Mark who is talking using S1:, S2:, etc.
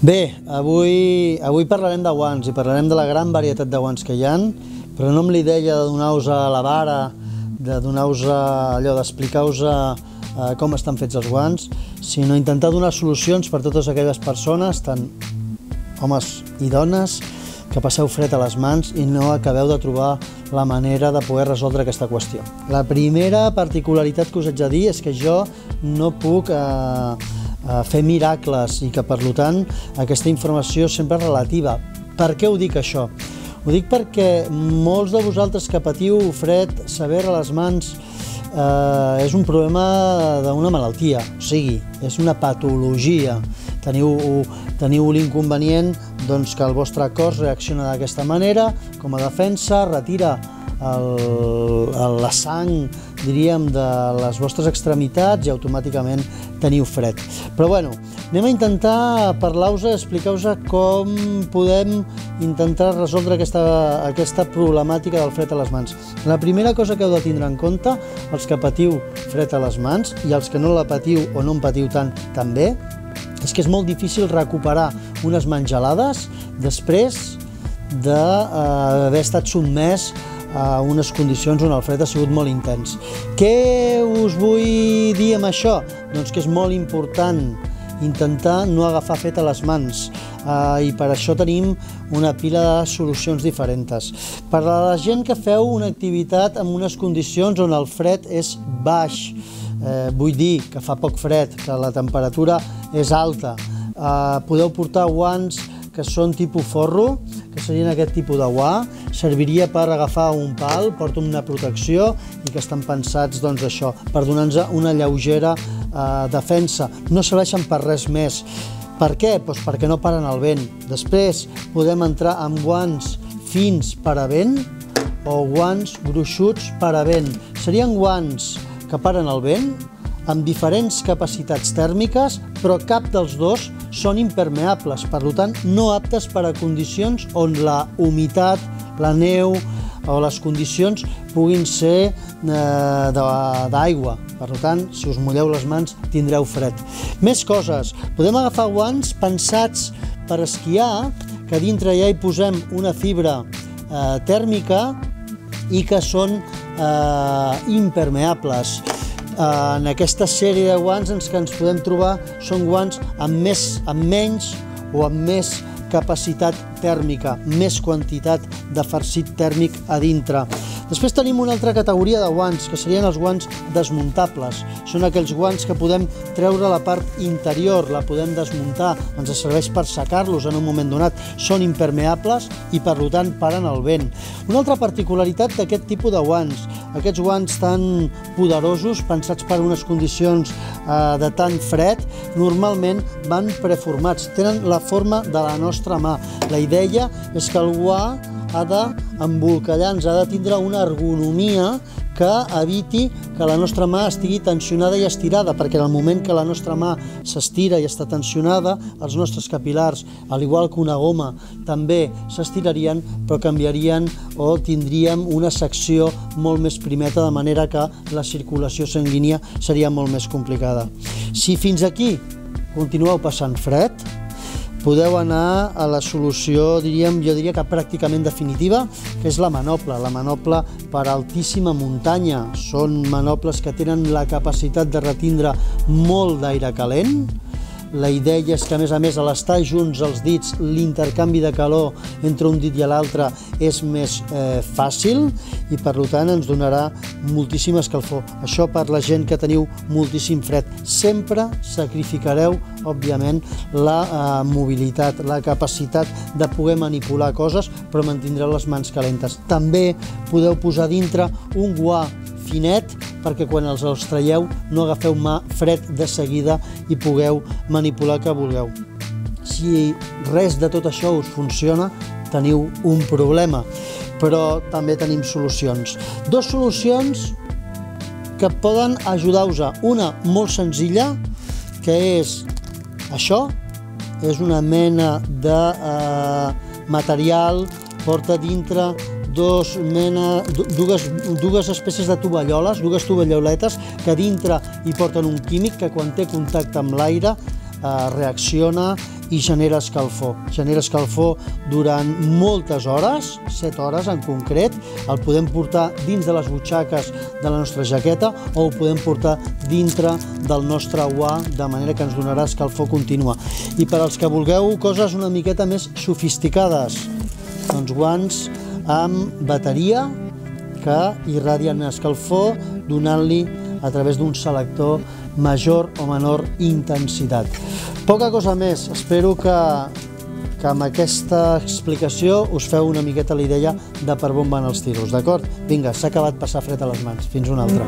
S1: Bé, avui parlarem de guants i parlarem de la gran varietat de guants que hi ha, però no amb la idea de donar-vos a la vara, de donar-vos allò, d'explicar-vos com estan fets els guants, sinó intentar donar solucions per a totes aquelles persones, tant homes i dones, que passeu fred a les mans i no acabeu de trobar la manera de poder resoldre aquesta qüestió. La primera particularitat que us haig de dir és que jo no puc fer miracles i que, per tant, aquesta informació sempre és relativa. Per què ho dic, això? Ho dic perquè molts de vosaltres que patiu fred sever a les mans és un problema d'una malaltia, o sigui, és una patologia. Teniu l'inconvenient que el vostre cos reacciona d'aquesta manera, com a defensa, retira la sang, diríem, de les vostres extremitats i automàticament teniu fred. Però bueno, anem a intentar parlar-vos, explicar-vos com podem intentar resoldre aquesta problemàtica del fred a les mans. La primera cosa que heu de tindre en compte, els que patiu fred a les mans i els que no la patiu o no en patiu tant també, és que és molt difícil recuperar unes mans gelades després d'haver estat sotmès a unes condicions on el fred ha sigut molt intens. Què us vull dir amb això? Doncs que és molt important intentar no agafar fred a les mans i per això tenim una pila de solucions diferents. Per a la gent que feu una activitat en unes condicions on el fred és baix, vull dir que fa poc fred, que la temperatura és alta, podeu portar guants que són tipus forro, que serien aquest tipus de guant, serviria per agafar un pal, porta una protecció i que estan pensats, doncs, això, per donar-nos una lleugera defensa. No serveixen per res més. Per què? Doncs perquè no paren el vent. Després podem entrar amb guants fins per a vent o guants gruixuts per a vent. Serien guants que paren el vent, amb diferents capacitats tèrmiques, però cap dels dos són impermeables, per tant, no aptes per a condicions on la humitat, la neu o les condicions puguin ser d'aigua. Per tant, si us mulleu les mans, tindreu fred. Més coses. Podem agafar guants pensats per esquiar, que dintre ja hi posem una fibra tèrmica i que són impermeables. En aquesta sèrie de guants que ens podem trobar són guants amb menys o amb més capacitat tèrmica, més quantitat de farcit tèrmic a dintre. Després tenim una altra categoria de guants, que serien els guants desmuntables. Són aquells guants que podem treure la part interior, la podem desmuntar, ens serveix per secar-los en un moment donat. Són impermeables i, per tant, paren el vent. Una altra particularitat d'aquest tipus de guants, aquests guants tan poderosos, pensats per unes condicions de tant fred, normalment van preformats, tenen la forma de la nostra mà. La idea és que el guant ha d'embolcallar, ens ha de tindre una ergonomia que eviti que la nostra mà estigui tensionada i estirada, perquè en el moment que la nostra mà s'estira i està tensionada, els nostres capil·lars, al igual que una goma, també s'estirarien, però canviarien o tindríem una secció molt més primeta, de manera que la circulació sanguínia seria molt més complicada. Si fins aquí continueu passant fred, podeu anar a la solució, jo diria que pràcticament definitiva, que és la manopla per altíssima muntanya. Són manoples que tenen la capacitat de retindre molt d'aire calent. La idea és que, a més, a l'estar junts els dits, l'intercanvi de calor entre un dit i l'altre és més fàcil i, per tant, ens donarà moltíssima escalfor. Això per la gent que teniu moltíssim fred. Sempre sacrificareu, òbviament, la mobilitat, la capacitat de poder manipular coses, però mantindreu les mans calentes. També podeu posar dintre un guant finet, perquè quan els traieu no agafeu fred de seguida i pugueu manipular el que vulgueu. Si res de tot això us funciona, teniu un problema, però també tenim solucions. Dues solucions que poden ajudar-vos. Una molt senzilla, que és això, és una mena de material, porta dintre dues espècies de tovalloles, dues tovalloletes que dintre hi porten un químic que quan té contacte amb l'aire reacciona i genera escalfor. Genera escalfor durant moltes hores, 7 hores en concret. El podem portar dins de les butxaques de la nostra jaqueta o ho podem portar dintre del nostre UA, de manera que ens donarà escalfor contínua. I per als que vulgueu coses una miqueta més sofisticades, doncs guants amb bateria que irradien escalfor, donant-li a través d'un selector major o menor intensitat. Poca cosa més, espero que amb aquesta explicació us feu una miqueta la idea de per on van els tiros, d'acord? Vinga, s'ha acabat passar fred a les mans. Fins una altra.